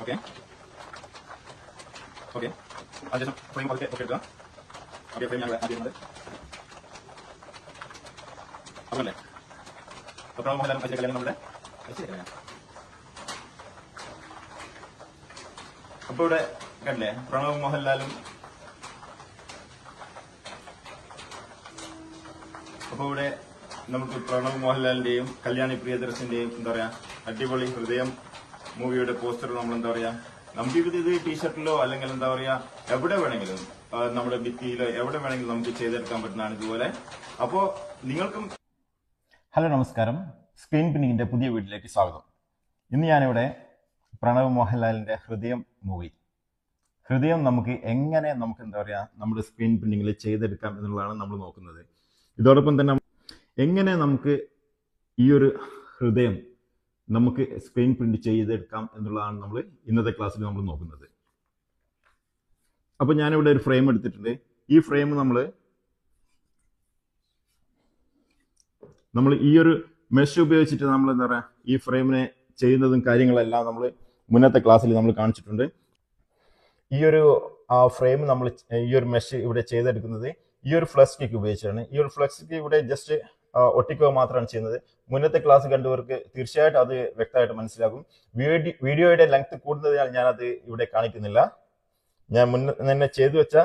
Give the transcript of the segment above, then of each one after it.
Okay okay. അതിനുശേഷം frame പതുക്കെ ഒക്കെ എടുക്കുക. ഓക്കെ, ഫ്രെയിം ഞാൻ ആദ്യം ചെയ്യുന്നത് അതുപോലെ പ്രണവ് മോഹൻലാലും അജയ് കല്യാണം നമ്മുടെ അപ്പൊ ഇവിടെ കണ്ടില്ലേ, പ്രണവ് മോഹൻലാലും അപ്പൊ ഇവിടെ നമുക്ക് പ്രണവ് മോഹൻലാലിന്റെയും കല്യാണി പ്രിയദർശന്റെയും എന്താ പറയാ അടിപൊളി ഹൃദയം മൂവിയുടെ പോസ്റ്റർ നമ്മൾ എന്താ പറയാ നമുക്ക് ഇത് ടീഷർട്ടിലോ അല്ലെങ്കിൽ എന്താ പറയാ എവിടെ വേണമെങ്കിലും നമ്മുടെ ഭിത്തിയിലോ എവിടെ വേണമെങ്കിലും നമുക്ക് ചെയ്തെടുക്കാൻ പറ്റുന്നതാണ് ഇതുപോലെ. അപ്പോ നിങ്ങൾക്കും ഹലോ നമസ്കാരം, സ്ക്രീൻ പിന്നിങ്ങിന്റെ പുതിയ വീഡിയോയിലേക്ക് സ്വാഗതം. ഇന്ന് ഞാനിവിടെ പ്രണവ് മോഹൻലാലിന്റെ ഹൃദയം നമുക്ക് എങ്ങനെ എന്താ പറയുക നമ്മുടെ സ്ക്രീൻ പ്രിന്റിങ്ങിൽ ചെയ്തെടുക്കാം എന്നുള്ളതാണ് നമ്മൾ നോക്കുന്നത്. ഇതോടൊപ്പം തന്നെ എങ്ങനെ നമുക്ക് ഈ ഒരു ഹൃദയം നമുക്ക് സ്ക്രീൻ പ്രിന്റ് ചെയ്തെടുക്കാം എന്നുള്ളതാണ് നമ്മൾ ഇന്നത്തെ ക്ലാസ്സിൽ നമ്മൾ നോക്കുന്നത്. അപ്പോൾ ഞാനിവിടെ ഒരു ഫ്രെയിം എടുത്തിട്ടുണ്ട്. ഈ ഫ്രെയിം നമ്മൾ ഈ ഒരു മെഷ് ഉപയോഗിച്ചിട്ട് നമ്മൾ എന്താ പറയുക ഈ ഫ്രെയിമിനെ ചെയ്യുന്നതും കാര്യങ്ങളെല്ലാം നമ്മൾ മുന്നത്തെ ക്ലാസ്സിൽ നമ്മൾ കാണിച്ചിട്ടുണ്ട്. ഈ ഒരു ഫ്രെയിം നമ്മൾ ഈ ഒരു മെഷ് ഇവിടെ ചെയ്തെടുക്കുന്നത് ഈ ഒരു ഫ്ലക്സ് സ്റ്റിക്ക് ഉപയോഗിച്ചാണ്. ഈ ഒരു ഫ്ലക്സ് സ്റ്റിക്ക് ഇവിടെ ജസ്റ്റ് ഒട്ടിക്കുക മാത്രമാണ് ചെയ്യുന്നത്. മുന്നത്തെ ക്ലാസ് കണ്ടവർക്ക് തീർച്ചയായിട്ടും അത് വ്യക്തമായിട്ട് മനസ്സിലാകും. വീഡിയോയുടെ ലെങ്ത് കൂടുന്നതിനാൽ ഞാനത് ഇവിടെ കാണിക്കുന്നില്ല. ഞാൻ മുന്നേ ചെയ്തു വെച്ച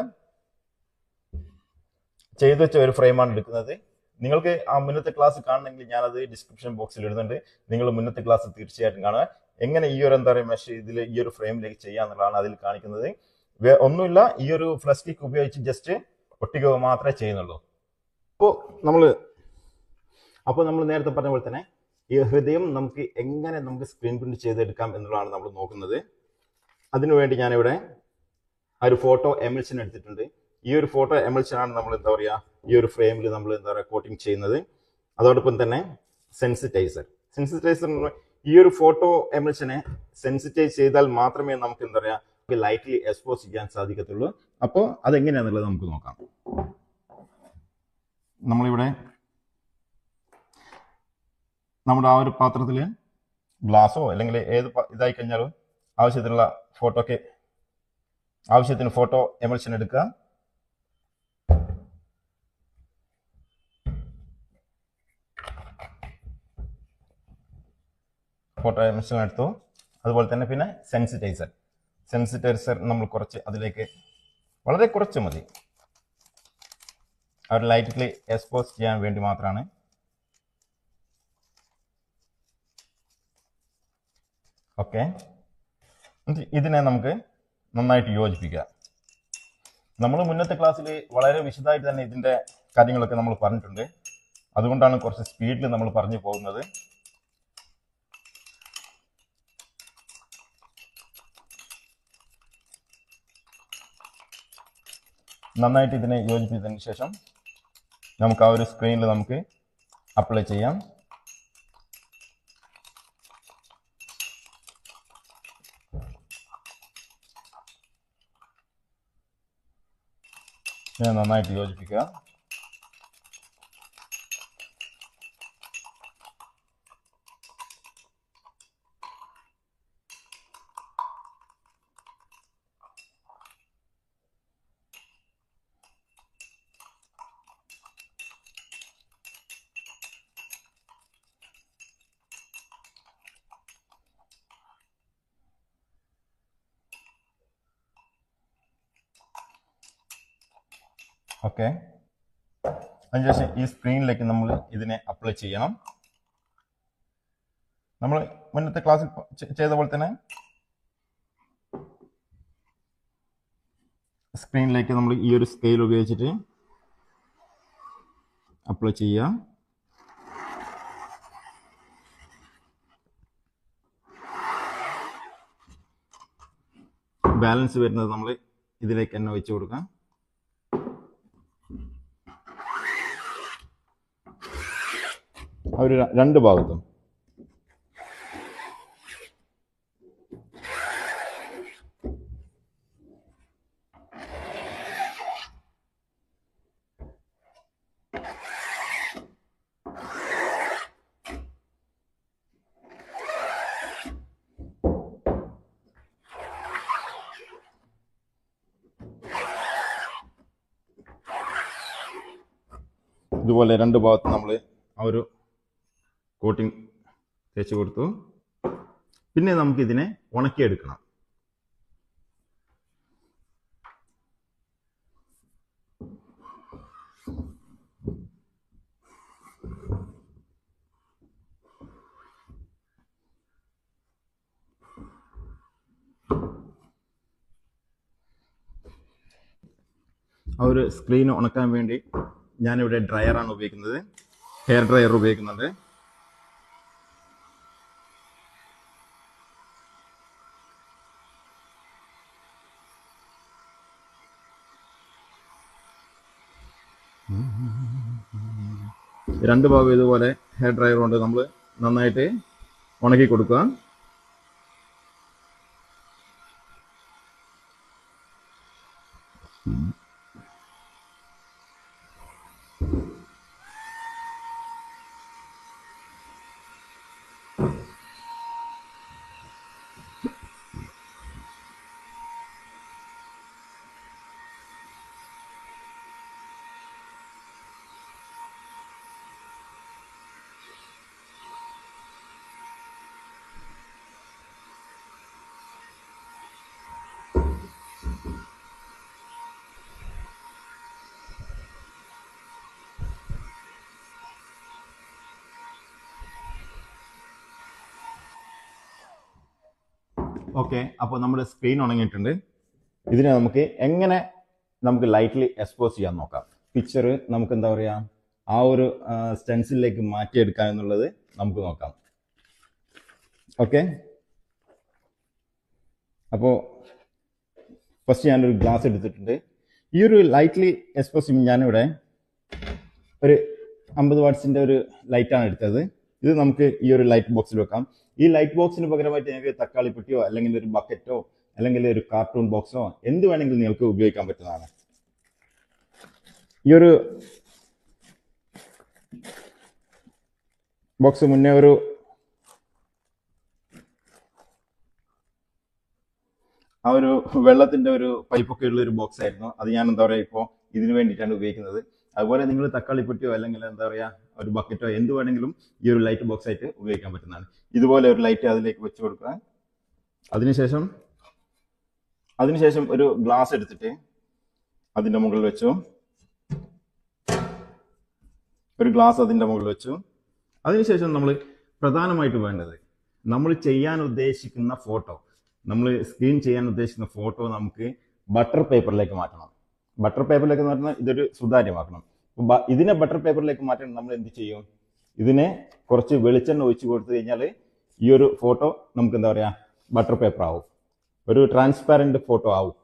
ഒരു ഫ്രെയിമാണ് എടുക്കുന്നത്. നിങ്ങൾക്ക് ആ മുന്നത്തെ ക്ലാസ് കാണണമെങ്കിൽ ഞാനത് ഡിസ്ക്രിപ്ഷൻ ബോക്സിൽ ഇടുന്നുണ്ട്. നിങ്ങൾ മുന്നത്തെ ക്ലാസ് തീർച്ചയായിട്ടും കാണുക. എങ്ങനെ ഈ ഒരു എന്താ പറയുക മെഷ് ഇതിൽ ഈ ഒരു ഫ്രെയിമിലേക്ക് ചെയ്യാന്നുള്ളതാണ് അതിൽ കാണിക്കുന്നത്. ഒന്നുമില്ല, ഈ ഒരു ഫ്ലക്സ് സ്റ്റിക്ക് ഉപയോഗിച്ച് ജസ്റ്റ് ഒട്ടിക്കുക മാത്രമേ ചെയ്യുന്നുള്ളൂ. അപ്പോൾ നമ്മൾ നേരത്തെ പറഞ്ഞ പോലെ തന്നെ ഈ ഹൃദയം നമുക്ക് എങ്ങനെ സ്ക്രീൻ പ്രിന്റ് ചെയ്തെടുക്കാം എന്നുള്ളതാണ് നമ്മൾ നോക്കുന്നത്. അതിനുവേണ്ടി ഞാനിവിടെ ഒരു ഫോട്ടോ എമൽഷൻ എടുത്തിട്ടുണ്ട്. ഈ ഒരു ഫോട്ടോ എമൽഷൻ ആണ് നമ്മൾ എന്താ പറയുക ഈ ഒരു ഫ്രെയിമിൽ നമ്മൾ എന്താ പറയുക കോട്ടിങ് ചെയ്യുന്നത്. അതോടൊപ്പം തന്നെ സെൻസിറ്റൈസർ ഈ ഒരു ഫോട്ടോ എമൽഷനെ സെൻസിറ്റൈസ് ചെയ്താൽ മാത്രമേ നമുക്ക് എന്താ പറയുക ലൈറ്റ്ലി എക്സ്പോസ് ചെയ്യാൻ സാധിക്കത്തുള്ളൂ. അപ്പോൾ അതെങ്ങനെയാണെന്നുള്ളത് നമുക്ക് നോക്കാം. നമ്മളിവിടെ നമ്മുടെ ആ ഒരു പാത്രത്തിൽ ഗ്ലാസോ അല്ലെങ്കിൽ ഏത് ഇതായി കഴിഞ്ഞാലും ആവശ്യത്തിന് ഫോട്ടോ എമൽഷൻ എടുക്കുക. ഫോട്ടോ എമൽഷൻ എടുത്തു. അതുപോലെ തന്നെ പിന്നെ സെൻസിറ്റൈസർ നമ്മൾ കുറച്ച് അതിലേക്ക് വളരെ കുറച്ച് മതി. അവർ ലൈറ്റ്ലി എക്സ്പോസ് ചെയ്യാൻ വേണ്ടി മാത്രമാണ്. ഓക്കെ, ഇതിനെ നമുക്ക് നന്നായിട്ട് യോജിപ്പിക്കുക. നമ്മൾ മുന്നത്തെ ക്ലാസ്സിൽ വളരെ വിശദമായിട്ട് തന്നെ ഇതിന്റെ കാര്യങ്ങളൊക്കെ നമ്മൾ പറഞ്ഞിട്ടുണ്ട്. അതുകൊണ്ടാണ് കുറച്ച് സ്പീഡിൽ നമ്മൾ പറഞ്ഞു പോകുന്നത്. നന്നായിട്ട് ഇതിനെ യോജിപ്പിച്ചതിന് ശേഷം നമുക്ക് ആ ഒരു സ്ക്രീനിൽ നമുക്ക് അപ്ലൈ ചെയ്യാം. നന്നായിട്ട് യോജിപ്പിക്കുക. ഓക്കെ, അതിനുശേഷം ഈ സ്ക്രീനിലേക്ക് നമ്മൾ ഇതിനെ അപ്ലൈ ചെയ്യണം. നമ്മൾ മുന്നത്തെ ക്ലാസ്സിൽ ചെയ്ത പോലെ തന്നെ സ്ക്രീനിലേക്ക് നമ്മൾ ഈ ഒരു സ്കെയിൽ ഉപയോഗിച്ചിട്ട് അപ്ലൈ ചെയ്യുക. ബാലൻസ് വരുന്നത് നമ്മൾ ഇതിലേക്ക് തന്നെ വെച്ച് കൊടുക്കാം. ഒരു രണ്ട് ഭാഗത്തും ഇതുപോലെ രണ്ട് ഭാഗത്ത് നമ്മൾ ആ ഒരു കോട്ടിങ് തേച്ച് കൊടുത്തു. പിന്നെ നമുക്കിതിനെ ഉണക്കിയെടുക്കണം. ആ ഒരു സ്ക്രീൻ ഉണക്കാൻ വേണ്ടി ഞാനിവിടെ ഡ്രയറാണ് ഉപയോഗിക്കുന്നത്. ഹെയർ ഡ്രയർ ഉപയോഗിക്കുന്നുണ്ട്. രണ്ട് ഭാഗം ഇതുപോലെ ഹെയർ ഡ്രയർ കൊണ്ട് നമ്മൾ നന്നായിട്ട് ഉണക്കി കൊടുക്കുക. ഓക്കെ, അപ്പോൾ നമ്മുടെ സ്ക്രീൻ ഉണങ്ങിയിട്ടുണ്ട്. ഇതിനെ നമുക്ക് എങ്ങനെ ലൈറ്റ്ലി എക്സ്പോസ് ചെയ്യാൻ നോക്കാം. പിക്ചർ നമുക്ക് എന്താ പറയുക, ആ ഒരു സ്റ്റെൻസിലേക്ക് മാറ്റിയെടുക്കാം എന്നുള്ളത് നമുക്ക് നോക്കാം. ഓക്കെ, അപ്പോൾ ഫസ്റ്റ് ഞാനൊരു ഗ്ലാസ് എടുത്തിട്ടുണ്ട്. ഈ ഒരു ലൈറ്റ്ലി എക്സ്പോസ് ചെയ്യുമ്പോൾ ഞാനിവിടെ ഒരു 50 വാട്ട്സിൻ്റെ ഒരു ലൈറ്റാണ് എടുത്തത്. ഇത് നമുക്ക് ഈ ഒരു ലൈറ്റ് ബോക്സിൽ വെക്കാം. ഈ ലൈറ്റ് ബോക്സിന് പകരമായിട്ട് നിങ്ങൾക്ക് തക്കാളിപ്പെട്ടിയോ അല്ലെങ്കിൽ ഒരു ബക്കറ്റോ അല്ലെങ്കിൽ ഒരു കാർട്ടൂൺ ബോക്സോ എന്ത് വേണമെങ്കിലും നിങ്ങൾക്ക് ഉപയോഗിക്കാൻ പറ്റുന്നതാണ്. ഈ ഒരു ബോക്സ് മുന്നേ ഒരു ആ ഒരു വെള്ളത്തിന്റെ ഒരു പൈപ്പൊക്കെ ഉള്ള ഒരു ബോക്സ് ആയിരുന്നു. അത് ഞാൻ എന്താ പറയുക ഇപ്പോൾ ഇതിനു വേണ്ടിയിട്ടാണ് ഉപയോഗിക്കുന്നത്. അതുപോലെ നിങ്ങൾ തക്കാളിപ്പെട്ടിയോ അല്ലെങ്കിൽ എന്താ പറയുക ഒരു ബക്കറ്റോ എന്ത് വേണമെങ്കിലും ഈ ഒരു ലൈറ്റ് ബോക്സ് ആയിട്ട് ഉപയോഗിക്കാൻ പറ്റുന്നതാണ്. ഇതുപോലെ ഒരു ലൈറ്റ് അതിലേക്ക് വെച്ച് കൊടുക്കുക. അതിനുശേഷം ഒരു ഗ്ലാസ് എടുത്തിട്ട് അതിൻ്റെ മുകളിൽ വെച്ചു. ഒരു ഗ്ലാസ് അതിൻ്റെ മുകളിൽ വെച്ചു. അതിനുശേഷം നമ്മൾ പ്രധാനമായിട്ട് വേണ്ടത് നമ്മൾ ചെയ്യാൻ ഉദ്ദേശിക്കുന്ന ഫോട്ടോ, നമ്മൾ സ്ക്രീൻ ചെയ്യാൻ ഉദ്ദേശിക്കുന്ന ഫോട്ടോ നമുക്ക് ബട്ടർ പേപ്പറിലേക്ക് മാറ്റണം. ബട്ടർ പേപ്പറിലേക്ക് എന്ന് പറഞ്ഞാൽ ഇതൊരു സുതാര്യമാക്കണം. ഇതിനെ ബട്ടർ പേപ്പറിലേക്ക് മാറ്റാൻ നമ്മൾ എന്ത് ചെയ്യും, ഇതിനെ കുറച്ച് വെളിച്ചെണ്ണ ഒഴിച്ച് കൊടുത്തു കഴിഞ്ഞാൽ ഈ ഒരു ഫോട്ടോ നമുക്ക് എന്താ പറയുക ബട്ടർ പേപ്പർ ആവും, ഒരു ട്രാൻസ്പാരന്റ് ഫോട്ടോ ആവും.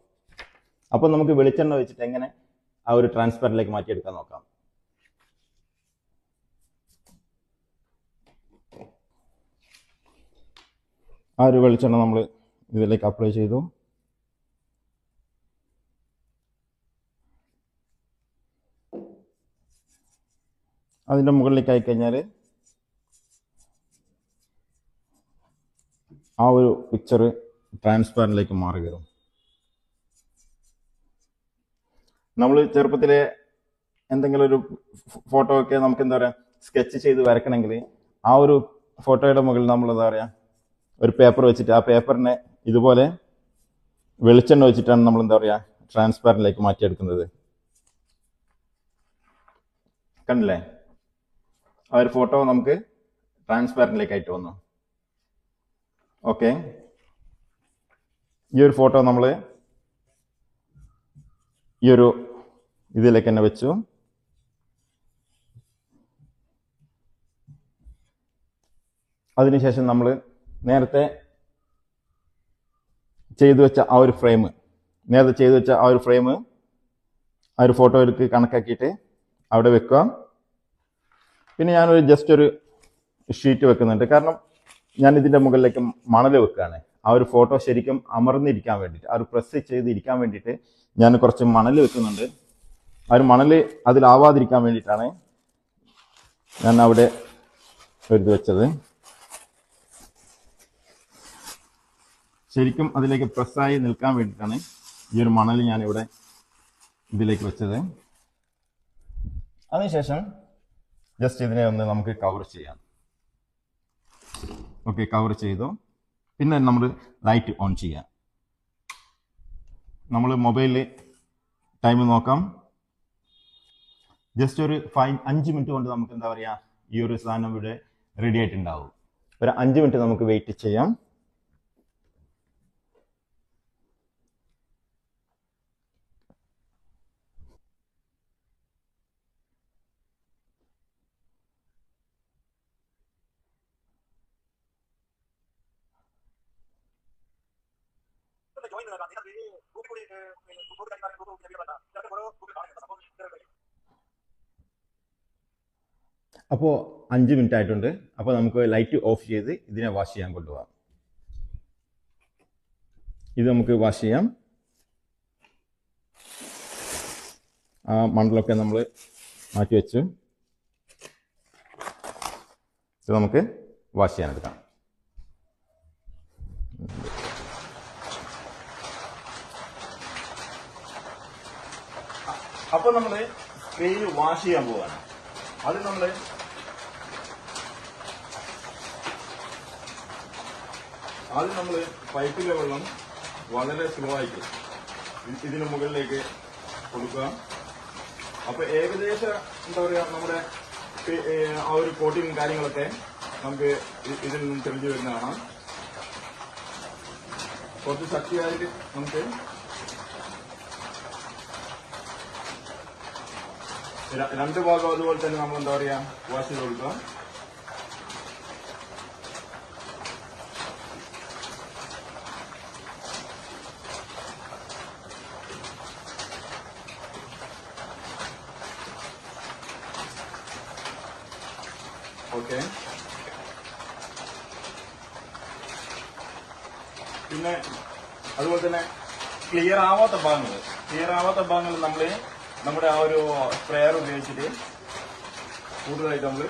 അപ്പോൾ നമുക്ക് വെളിച്ചെണ്ണ വെച്ചിട്ട് എങ്ങനെ ആ ഒരു ട്രാൻസ്പാരന്റിലേക്ക് മാറ്റിയെടുക്കാൻ നോക്കാം. ആ ഒരു വെളിച്ചെണ്ണ നമ്മൾ ഇതിലേക്ക് അപ്ലൈ ചെയ്തു. അതിൻ്റെ മുകളിലേക്ക് ആയിക്കഴിഞ്ഞാൽ ആ ഒരു പിക്ചർ ട്രാൻസ്പാരന്റിലേക്ക് മാറി വരും. നമ്മൾ ചെറുപ്പത്തിലെ എന്തെങ്കിലും ഒരു ഫോട്ടോ ഒക്കെ നമുക്ക് എന്താ പറയുക സ്കെച്ച് ചെയ്ത് വരക്കണമെങ്കിൽ ആ ഒരു ഫോട്ടോയുടെ മുകളിൽ നമ്മൾ എന്താ പറയുക ഒരു പേപ്പർ വെച്ചിട്ട് ആ പേപ്പറിനെ ഇതുപോലെ വെളിച്ചെണ്ണ വെച്ചിട്ടാണ് നമ്മൾ എന്താ പറയുക ട്രാൻസ്പാരന്റിലേക്ക് മാറ്റിയെടുക്കുന്നത്. കണ്ടില്ലേ, ആ ഒരു ഫോട്ടോ നമുക്ക് ട്രാൻസ്പാരന്റിലേക്ക് ആയിട്ട് വന്നു. ഓക്കെ, ഈ ഒരു ഫോട്ടോ നമ്മൾ ഈ ഒരു ഇതിലേക്ക് തന്നെ വെച്ചു. അതിനുശേഷം നമ്മൾ നേരത്തെ ചെയ്തു വെച്ച ആ ഒരു ഫ്രെയിം ആ ഒരു ഫോട്ടോയിലേക്ക് കണക്കാക്കിയിട്ട് അവിടെ വെക്കുക. പിന്നെ ഞാനൊരു ജസ്റ്റ് ഒരു ഷീറ്റ് വെക്കുന്നുണ്ട്. കാരണം ഞാൻ ഇതിൻ്റെ മുകളിലേക്ക് മണൽ വെക്കുകയാണ്. ആ ഒരു ഫോട്ടോ ശരിക്കും അമർന്നിരിക്കാൻ വേണ്ടിയിട്ട്, ആ ഒരു പ്രസ് ചെയ്തിരിക്കാൻ വേണ്ടിയിട്ട് ഞാൻ കുറച്ച് മണൽ വെക്കുന്നുണ്ട്. ആ ഒരു മണൽ അതിലാവാതിരിക്കാൻ വേണ്ടിയിട്ടാണ് ഞാൻ അവിടെ ഒരു ഇത് വെച്ചത്. ശരിക്കും അതിലേക്ക് പ്രസ്സായി നിൽക്കാൻ വേണ്ടിയിട്ടാണ് ഈ ഒരു മണൽ ഞാനിവിടെ ഇതിലേക്ക് വെച്ചത്. അതിനുശേഷം ജസ്റ്റ് ഇതിനെ ഒന്ന് നമുക്ക് കവർ ചെയ്യാം. ഓക്കെ, കവർ ചെയ്തു. പിന്നെ നമ്മൾ ലൈറ്റ് ഓൺ ചെയ്യാം. നമ്മൾ മൊബൈലിൽ ടൈം നോക്കാം. ജസ്റ്റ് ഒരു 5 മിനിറ്റ് കൊണ്ട് നമുക്ക് എന്താ പറയുക, ഈ ഒരു സാധനം ഇവിടെ റെഡി ആയിട്ടുണ്ടാവും. ഒരു 5 മിനിറ്റ് നമുക്ക് വെയിറ്റ് ചെയ്യാം. അപ്പോൾ 5 മിനിറ്റ് ആയിട്ടുണ്ട്. അപ്പോൾ നമുക്ക് ലൈറ്റ് ഓഫ് ചെയ്ത് ഇതിനെ വാഷ് ചെയ്യാൻ കൊണ്ടുപോകാം. ഇത് നമുക്ക് വാഷ് ചെയ്യാം. ആ മണ്ണലൊക്കെ നമ്മൾ മാറ്റി വെച്ചു. ഇത് നമുക്ക് വാഷ് ചെയ്യാൻ എടുക്കാം. അപ്പോൾ നമ്മൾ സ്ക്രീൻ വാഷ് ചെയ്യാൻ പോവാണ്. അത് നമ്മൾ പൈപ്പിലെ വെള്ളം വളരെ സ്ലോ ആയിട്ട് ഇതിന് മുകളിലേക്ക് കൊടുക്കുക. അപ്പൊ ഏകദേശം എന്താ പറയാ, നമ്മുടെ ആ ഒരു കോട്ടിങ് കാര്യങ്ങളൊക്കെ നമുക്ക് ഇതിൽ നിന്നും തെളിഞ്ഞു വരുന്നതാണ്. കുറച്ച് ശക്തിയായിട്ട് നമുക്ക് രണ്ട് ഭാഗം അതുപോലെ തന്നെ നമ്മൾ എന്താ പറയാ വാഷ് ചെയ്ത് കൊടുക്കുക. ഓക്കെ, പിന്നെ അതുപോലെ തന്നെ ക്ലിയർ ആവാത്ത ഭാഗങ്ങൾ നമ്മൾ നമ്മുടെ ആ ഒരു സ്പ്രെയർ ഉപയോഗിച്ചിട്ട് കൂടുതലായിട്ട് നമ്മൾ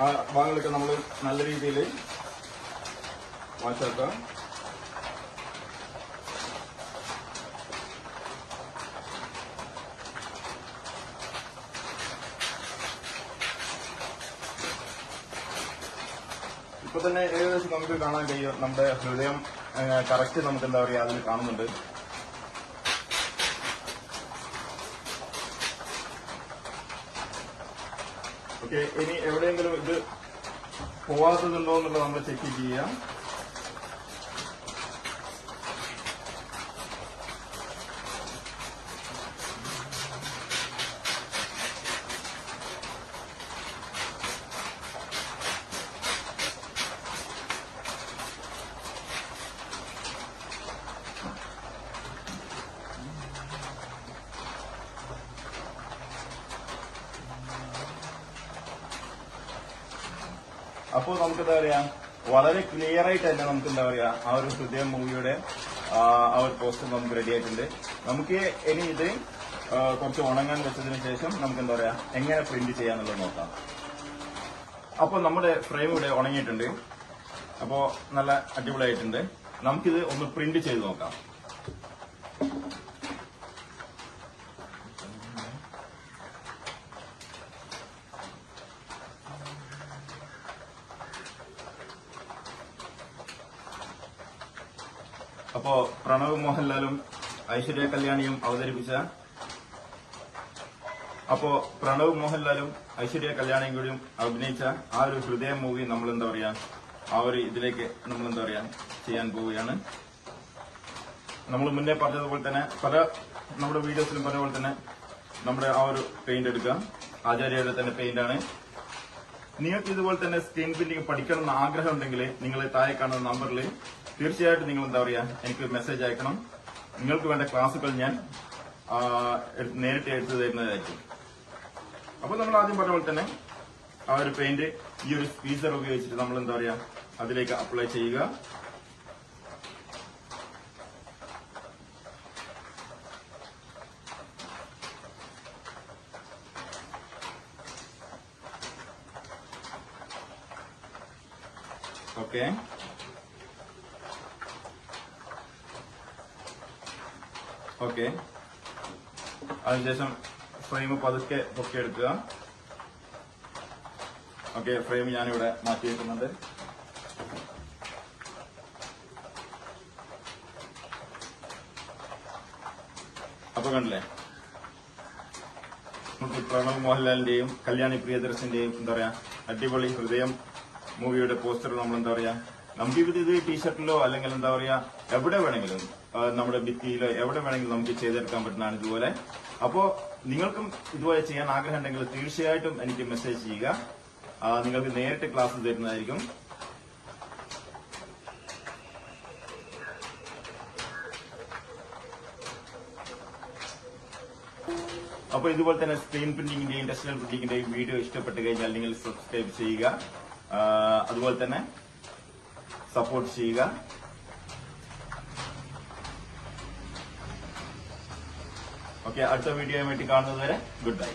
ആ ഭാഗങ്ങളൊക്കെ നമ്മൾ നല്ല രീതിയിൽ വാഷാക്കുക. ഇപ്പൊ തന്നെ ഏകദേശം നമുക്ക് കാണാൻ കഴിയും നമ്മുടെ ഹൃദയം കറക്റ്റ് നമുക്ക് എന്താ പറയാ അതിൽ കാണുന്നുണ്ട്. ഓക്കെ, ഇനി എവിടെയെങ്കിലും ഇത് പോവാത്തതുണ്ടോ എന്നുള്ളത് നമ്മൾ ചെക്ക് ചെയ്യാം. അപ്പോൾ നമുക്ക് എന്താ പറയാ വളരെ ക്ലിയർ ആയിട്ട് തന്നെ നമുക്ക് എന്താ പറയാ ആ ഒരു ഹൃദയം മൂവിയുടെ ആ ഒരു പോസ്റ്റർ നമുക്ക് റെഡി ആയിട്ടുണ്ട്. നമുക്ക് ഇനി ഇത് കുറച്ച് ഉണങ്ങാൻ വെച്ചതിന് ശേഷം നമുക്ക് എന്താ പറയാ എങ്ങനെ പ്രിന്റ് ചെയ്യാന്നുള്ളത് നോക്കാം. അപ്പോൾ നമ്മുടെ ഫ്രെയിം ഇവിടെ ഉണങ്ങിയിട്ടുണ്ട്. അപ്പോൾ നല്ല അടിപൊളിയായിട്ടുണ്ട്. നമുക്കിത് ഒന്ന് പ്രിന്റ് ചെയ്ത് നോക്കാം. അപ്പോ പ്രണവ് മോഹൻലാലും ഐശ്വര്യ കല്യാണിയും അവതരിപ്പിച്ച കൂടിയും അഭിനയിച്ച ആ ഒരു ഹൃദയം മൂവി നമ്മൾ എന്താ പറയാ ആ ഒരു ഇതിലേക്ക് നമ്മൾ എന്താ പറയാ ചെയ്യാൻ പോവുകയാണ്. നമ്മൾ മുന്നേ പറഞ്ഞതുപോലെ തന്നെ നമ്മുടെ വീഡിയോസിലും പറഞ്ഞ പോലെ തന്നെ നമ്മുടെ ആ ഒരു പെയിന്റ് എടുക്കുക. ആചാര്യയുടെ തന്നെ പെയിന്റ് ആണ്. നിങ്ങൾക്ക് ഇതുപോലെ തന്നെ സ്ക്രീൻ പ്രിന്റിംഗ് പഠിക്കണം എന്ന് ആഗ്രഹം ഉണ്ടെങ്കിൽ നിങ്ങൾ താഴെ കാണുന്ന നമ്പറിൽ തീർച്ചയായിട്ടും നിങ്ങൾ എന്താ പറയാ എനിക്ക് മെസ്സേജ് അയക്കണം. നിങ്ങൾക്ക് വേണ്ട ക്ലാസുകൾ ഞാൻ നേരിട്ട് എടുത്തു തരുന്നതായിരിക്കും. അപ്പൊ നമ്മൾ ആദ്യം പറഞ്ഞ പോലെ തന്നെ ആ ഒരു പെയിന്റ് ഈ ഒരു സ്പീസർ ഉപയോഗിച്ചിട്ട് നമ്മൾ എന്താ പറയാ അതിലേക്ക് അപ്ലൈ ചെയ്യുക. Okay, okay. അതിനുശേഷം ഫ്രെയിം പതുക്കെ പൊക്കിയെടുക്കുക. ഓക്കെ, ഫ്രെയിം ഞാനിവിടെ മാറ്റി വെക്കുന്നുണ്ട്. അപ്പൊ കണ്ടില്ലേ, നമുക്ക് പ്രണവ് മോഹൻലാലിന്റെയും കല്യാണി പ്രിയദർശന്റെയും എന്താ പറയാ അടിപൊളി ഹൃദയം മൂവിയുടെ പോസ്റ്റർ നമ്മൾ എന്താ പറയാ നമുക്കിത് ഇത് ടീഷർട്ടിലോ അല്ലെങ്കിൽ എന്താ പറയാ എവിടെ വേണമെങ്കിലും നമ്മുടെ ഭിത്തിയിലോ എവിടെ വേണമെങ്കിലും നമുക്ക് ചെയ്തെടുക്കാൻ പറ്റുന്നതാണ് ഇതുപോലെ. അപ്പോ നിങ്ങൾക്കും ഇതുപോലെ ചെയ്യാൻ ആഗ്രഹം ഉണ്ടെങ്കിൽ തീർച്ചയായിട്ടും എനിക്ക് മെസ്സേജ് ചെയ്യുക. നിങ്ങൾക്ക് നേരിട്ട് ക്ലാസ് തരുന്നതായിരിക്കും. അപ്പോൾ ഇതുപോലെ തന്നെ സ്ക്രീൻ പ്രിന്റിംഗിന്റെയും ടെക്സ്റ്റൈൽ പ്രിന്റിംഗിന്റെയും വീഡിയോ ഇഷ്ടപ്പെട്ട് കഴിഞ്ഞാൽ നിങ്ങൾ സബ്സ്ക്രൈബ് ചെയ്യുക, അതുപോലെ തന്നെ സപ്പോർട്ട് ചെയ്യുക. ഓക്കെ, അടുത്ത വീഡിയോയുമായിട്ട് കാണുന്നത് വരെ ഗുഡ് ബൈ.